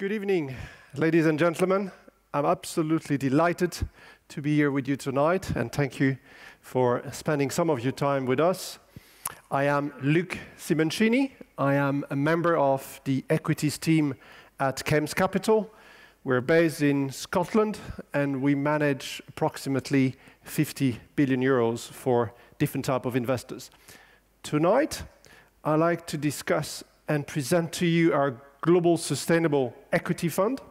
Good evening, ladies and gentlemen. I'm absolutely delighted to be here with you tonight, and thank you for spending some of your time with us. I am Luc Simoncini. I am a member of the equities team at Kames Capital. We're based in Scotland, and we manage approximately 50 billion euros for different types of investors. Tonight, I'd like to discuss and present to you our Global Sustainable Equity Fund,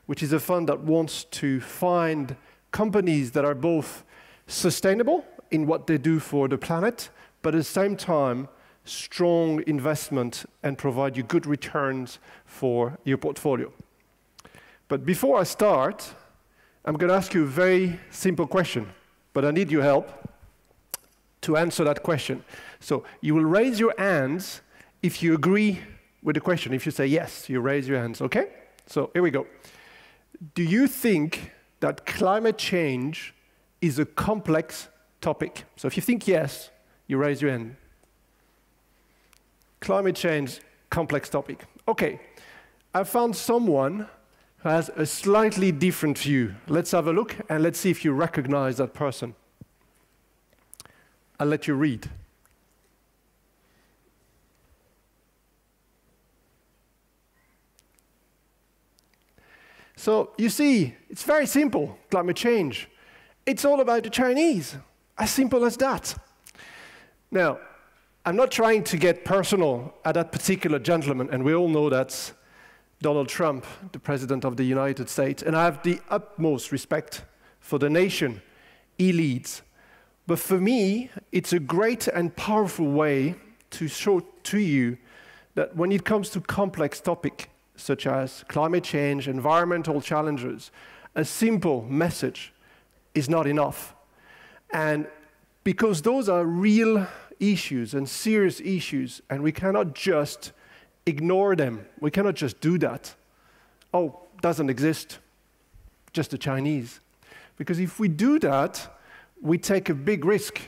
which is a fund that wants to find companies that are both sustainable in what they do for the planet, but at the same time, strong investment and provide you good returns for your portfolio. But before I start, I'm going to ask you a very simple question, but I need your help to answer that question. So you will raise your hands if you agree with the question. If you say yes, you raise your hands, okay? So here we go. Do you think that climate change is a complex topic? So if you think yes, you raise your hand. Climate change, complex topic. Okay, I found someone who has a slightly different view. Let's have a look and let's see if you recognize that person. I'll let you read. So you see, it's very simple, climate change. It's all about the Chinese, as simple as that. Now, I'm not trying to get personal at that particular gentleman, and we all know that's Donald Trump, the President of the United States, and I have the utmost respect for the nation he leads. But for me, it's a great and powerful way to show to you that when it comes to complex topics, such as climate change, environmental challenges, a simple message is not enough. And because those are real issues and serious issues, and we cannot just ignore them. We cannot just do that. Oh, doesn't exist, just the Chinese. Because if we do that, we take a big risk.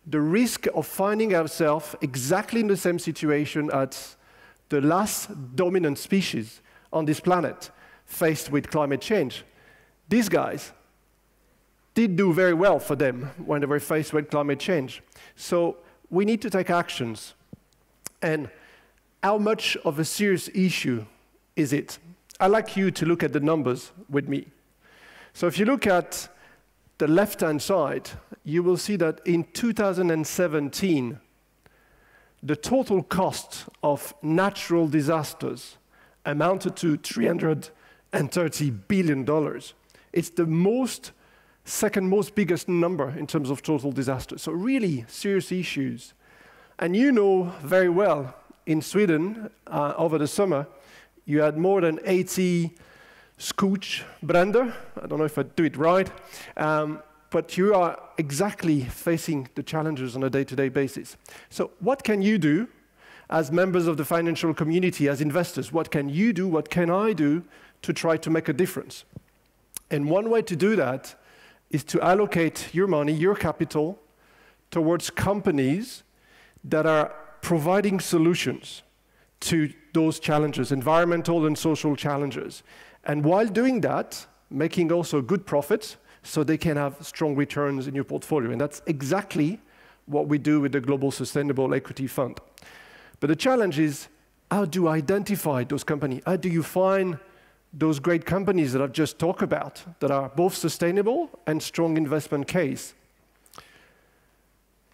The risk of finding ourselves exactly in the same situation as the last dominant species on this planet faced with climate change. These guys did do very well for them when they were faced with climate change. So we need to take actions. And how much of a serious issue is it? I'd like you to look at the numbers with me. So if you look at the left-hand side, you will see that in 2017, the total cost of natural disasters amounted to $330 billion. It's the second most biggest number in terms of total disasters. So really serious issues. And you know very well, in Sweden, over the summer, you had more than 80 skogsbränder. I don't know if I do it right. But you are exactly facing the challenges on a day-to-day basis. So what can you do as members of the financial community, as investors? What can you do, what can I do to try to make a difference? And one way to do that is to allocate your money, your capital, towards companies that are providing solutions to those challenges, environmental and social challenges. And while doing that, making also good profits, so they can have strong returns in your portfolio. And that's exactly what we do with the Global Sustainable Equity Fund. But the challenge is, how do you identify those companies? How do you find those great companies that I've just talked about, that are both sustainable and strong investment case?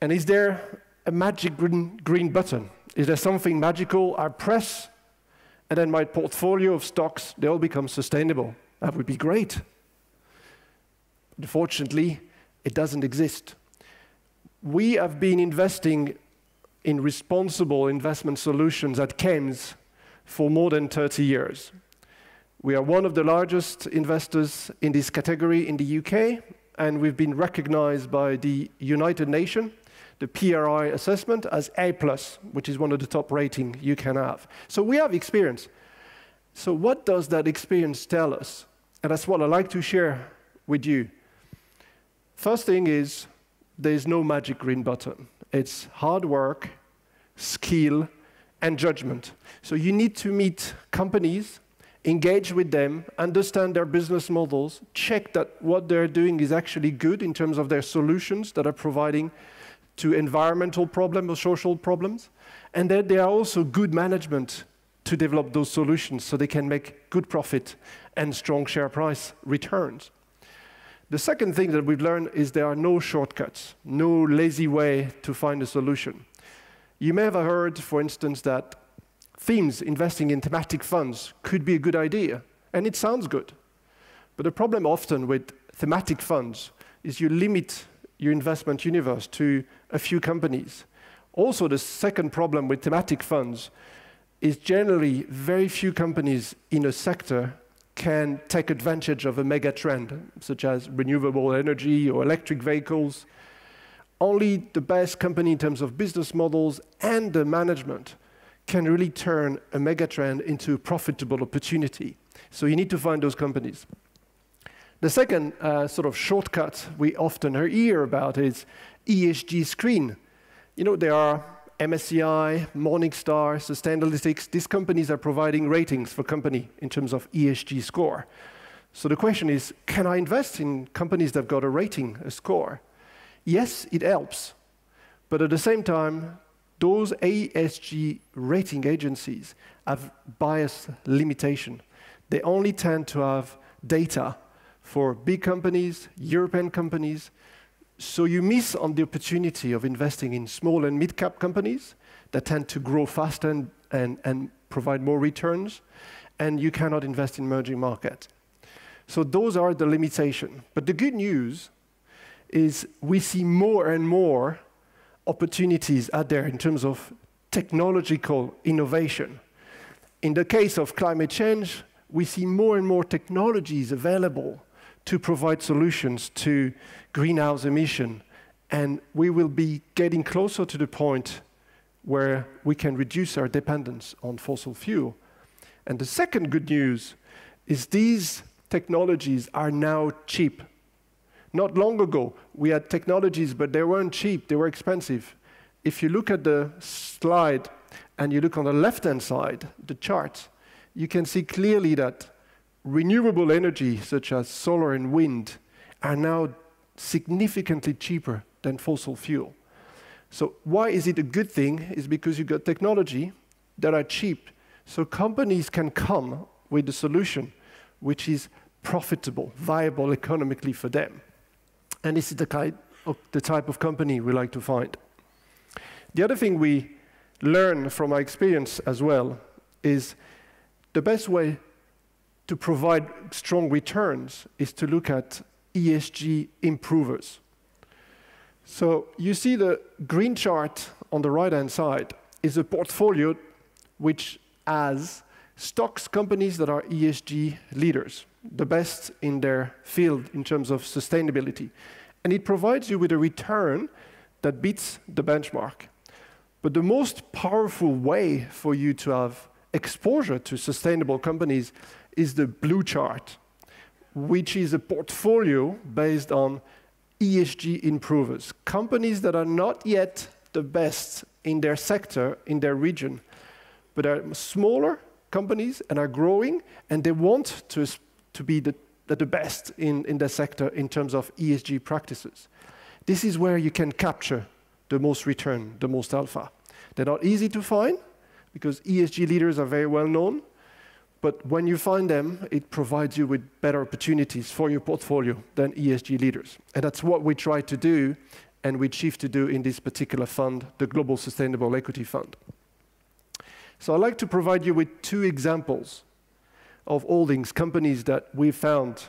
And is there a magic green button? Is there something magical I press, and then my portfolio of stocks, they all become sustainable? That would be great. Unfortunately, it doesn't exist. We have been investing in responsible investment solutions at Kames for more than 30 years. We are one of the largest investors in this category in the UK, and we've been recognized by the United Nations, the PRI assessment, as A+, which is one of the top ratings you can have. So we have experience. So what does that experience tell us? And that's what I'd like to share with you. First thing is, there's no magic green button. It's hard work, skill, and judgment. So you need to meet companies engage with them, understand their business models, check that what they're doing is actually good in terms of their solutions that are providing to environmental problems or social problems, and that they are also good management to develop those solutions so they can make good profit and strong share price returns. The second thing that we've learned is there are no shortcuts, no lazy way to find a solution. You may have heard, for instance, that themes, investing in thematic funds, could be a good idea, and it sounds good. But the problem often with thematic funds is you limit your investment universe to a few companies. Also, the second problem with thematic funds is generally very few companies in a sector can take advantage of a mega trend, such as renewable energy or electric vehicles. Only the best company in terms of business models and the management can really turn a mega trend into a profitable opportunity. So you need to find those companies. The second sort of shortcut we often hear about is ESG screen. You know, there are MSCI, Morningstar, Sustainalytics. These companies are providing ratings for company in terms of ESG score. So the question is, can I invest in companies that have got a rating, a score? Yes, it helps. But at the same time, those ESG rating agencies have bias limitation. They only tend to have data for big companies, European companies, so you miss on the opportunity of investing in small and mid-cap companies that tend to grow faster and provide more returns, and you cannot invest in emerging markets. So those are the limitations. But the good news is we see more and more opportunities out there in terms of technological innovation. In the case of climate change, we see more and more technologies available to provide solutions to greenhouse emission. And we will be getting closer to the point where we can reduce our dependence on fossil fuel. And the second good news is these technologies are now cheap. Not long ago, we had technologies, but they weren't cheap, they were expensive. If you look at the slide and you look on the left-hand side, the chart, you can see clearly that renewable energy, such as solar and wind, are now significantly cheaper than fossil fuel. So why is it a good thing? Is because you've got technology that are cheap, so companies can come with a solution which is profitable, viable economically for them. And this is the type of company we like to find. The other thing we learn from our experience as well is the best way to provide strong returns is to look at ESG improvers. So you see the green chart on the right-hand side is a portfolio which has stocks companies that are ESG leaders, the best in their field in terms of sustainability. And it provides you with a return that beats the benchmark. But the most powerful way for you to have exposure to sustainable companies is the blue chart, which is a portfolio based on ESG improvers, companies that are not yet the best in their sector, in their region, but are smaller companies and are growing, and they want to be the best in their sector in terms of ESG practices. This is where you can capture the most return, the most alpha. They're not easy to find because ESG leaders are very well known, but when you find them, it provides you with better opportunities for your portfolio than ESG leaders. And that's what we try to do, and we achieve to do in this particular fund, the Global Sustainable Equity Fund. So I'd like to provide you with two examples of holdings, companies that we found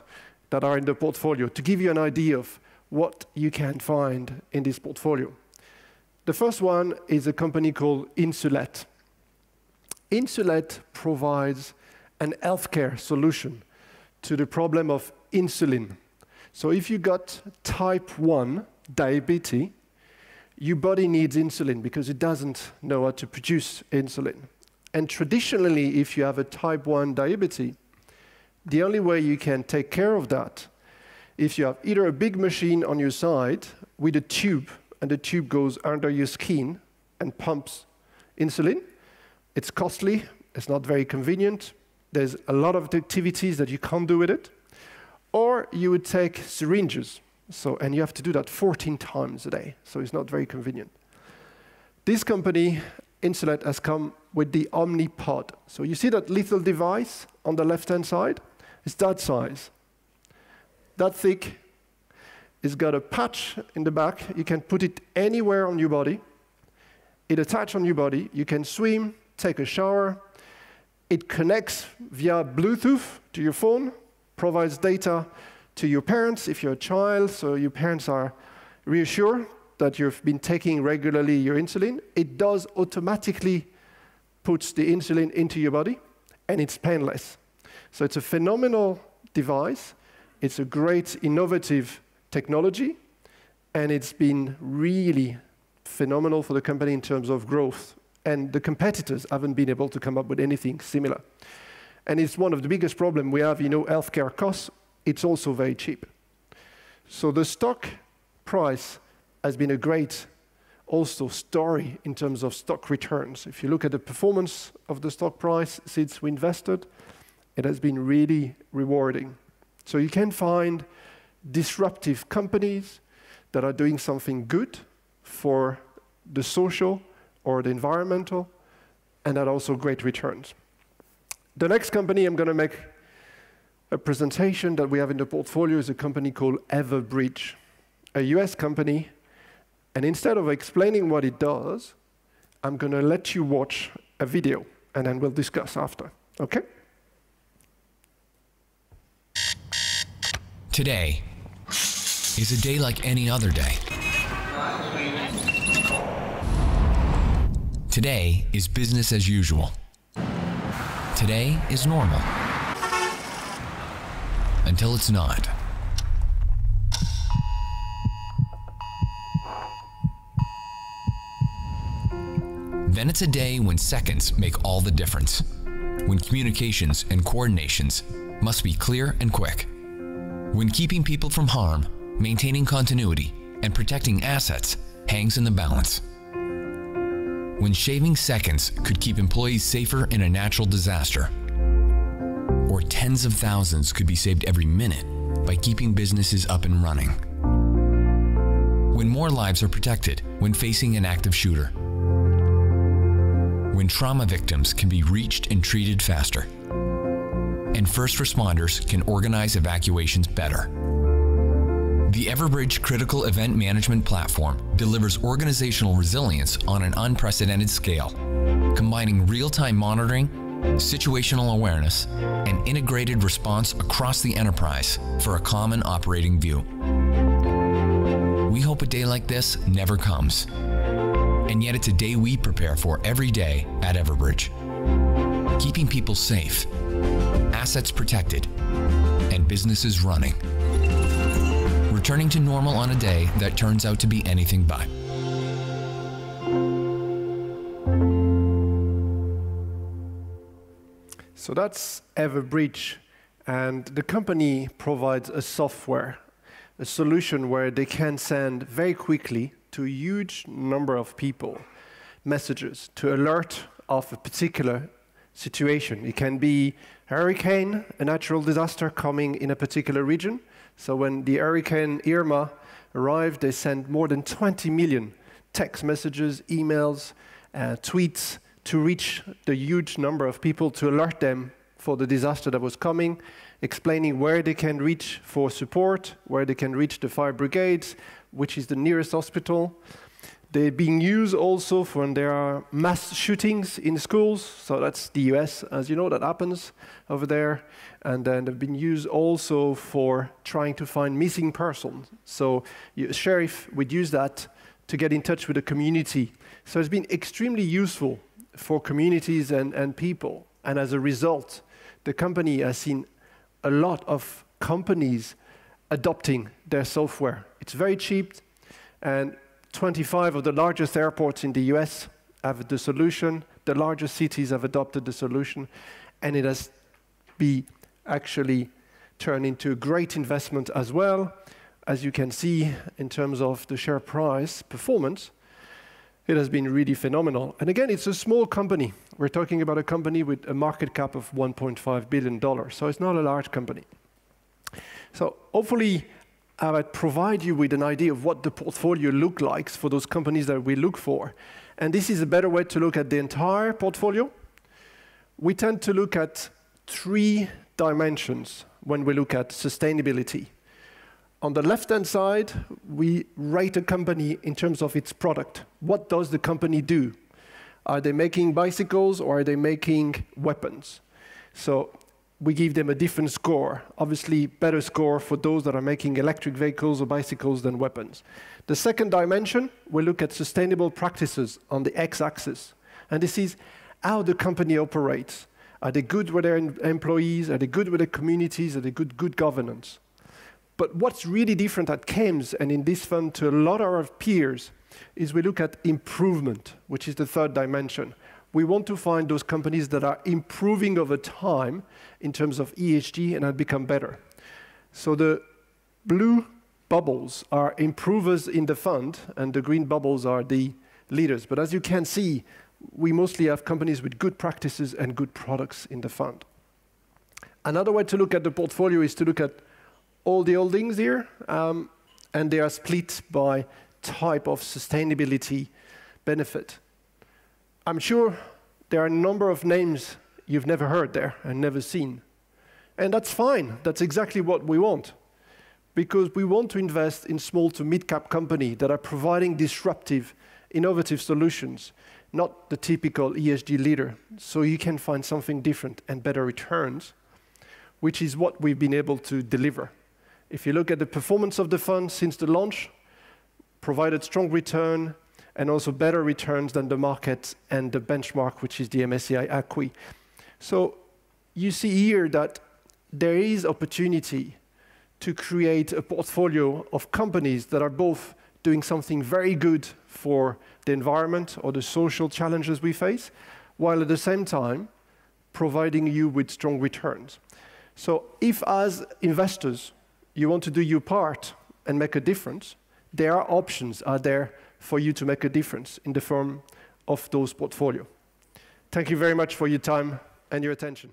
that are in the portfolio, to give you an idea of what you can find in this portfolio. The first one is a company called Insulet. Insulet provides an healthcare solution to the problem of insulin. So if you got type 1 diabetes, your body needs insulin because it doesn't know how to produce insulin. And traditionally, if you have a type 1 diabetes, the only way you can take care of that, if you have either a big machine on your side with a tube, and the tube goes under your skin and pumps insulin. It's costly, it's not very convenient, There's a lot of activities that you can't do with it. Or you would take syringes, and you have to do that 14 times a day, so it's not very convenient. This company, Insulet, has come with the Omnipod. So you see that little device on the left-hand side? It's that size, that thick. It's got a patch in the back. You can put it anywhere on your body. It attaches on your body. You can swim, take a shower. It connects via Bluetooth to your phone, provides data to your parents if you're a child, so your parents are reassured that you've been taking regularly your insulin. It does automatically puts the insulin into your body, and it's painless. So it's a phenomenal device. It's a great innovative technology, and it's been really phenomenal for the company in terms of growth. And the competitors haven't been able to come up with anything similar. And it's one of the biggest problems we have, healthcare costs. It's also very cheap. So the stock price has been a great also story in terms of stock returns. If you look at the performance of the stock price since we invested, it has been really rewarding. So you can find disruptive companies that are doing something good for the social or the environmental, and that also great returns. The next company I'm going to make a presentation that we have in the portfolio is a company called Everbridge, a US company. And instead of explaining what it does, I'm going to let you watch a video, and then we'll discuss after. Okay? Today is a day like any other day. Today is business as usual. Today is normal. Until it's not. Then it's a day when seconds make all the difference. When communications and coordinations must be clear and quick. When keeping people from harm, maintaining continuity, and protecting assets hangs in the balance. When shaving seconds could keep employees safer in a natural disaster. Or tens of thousands could be saved every minute by keeping businesses up and running. When more lives are protected when facing an active shooter. When trauma victims can be reached and treated faster. And first responders can organize evacuations better. The Everbridge Critical Event Management Platform delivers organizational resilience on an unprecedented scale, combining real-time monitoring, situational awareness, and integrated response across the enterprise for a common operating view. We hope a day like this never comes, and yet it's a day we prepare for every day at Everbridge. Keeping people safe, assets protected, and businesses running. Returning to normal on a day that turns out to be anything but. So that's Everbridge, and the company provides a software, a solution where they can send very quickly to a huge number of people messages to alert of a particular situation. It can be a hurricane, a natural disaster coming in a particular region. So when the Hurricane Irma arrived, they sent more than 20 million text messages, emails, tweets to reach the huge number of people to alert them for the disaster that was coming, explaining where they can reach for support, where they can reach the fire brigades, which is the nearest hospital. They're being used also for when there are mass shootings in schools. So that's the US, as you know, that happens over there. And then they've been used also for trying to find missing persons. So a sheriff would use that to get in touch with the community. So it's been extremely useful for communities and people. And as a result, the company has seen a lot of companies adopting their software. It's very cheap, and 25 of the largest airports in the US have the solution. The largest cities have adopted the solution, and it has been actually turned into a great investment as well, as you can see in terms of the share price performance. It has been really phenomenal. And again, it's a small company. We're talking about a company with a market cap of $1.5 billion, so it's not a large company. So hopefully, I might provide you with an idea of what the portfolio looks like for those companies that we look for. And this is a better way to look at the entire portfolio. We tend to look at 3 dimensions when we look at sustainability. On the left-hand side, we rate a company in terms of its product. What does the company do? Are they making bicycles or are they making weapons? So we give them a different score. Obviously, better score for those that are making electric vehicles or bicycles than weapons. The second dimension, we look at sustainable practices on the x-axis. And this is how the company operates. Are they good with their employees? Are they good with their communities? Are they good governance? But what's really different at Kames and in this fund to a lot of our peers is we look at improvement, which is the third dimension. We want to find those companies that are improving over time in terms of ESG and have become better. So the blue bubbles are improvers in the fund, and the green bubbles are the leaders. But as you can see, we mostly have companies with good practices and good products in the fund. Another way to look at the portfolio is to look at all the holdings here, and they are split by type of sustainability benefit. I'm sure there are a number of names you've never heard there and never seen. And that's fine. That's exactly what we want. Because we want to invest in small to mid-cap companies that are providing disruptive, innovative solutions, not the typical ESG leader. So you can find something different and better returns, which is what we've been able to deliver. If you look at the performance of the fund since the launch, provided strong return and also better returns than the market and the benchmark, which is the MSCI ACWI. So you see here that there is opportunity to create a portfolio of companies that are both doing something very good for the environment or the social challenges we face, while at the same time providing you with strong returns. So if as investors, you want to do your part and make a difference, there are options out there for you to make a difference in the form of those portfolio. Thank you very much for your time and your attention.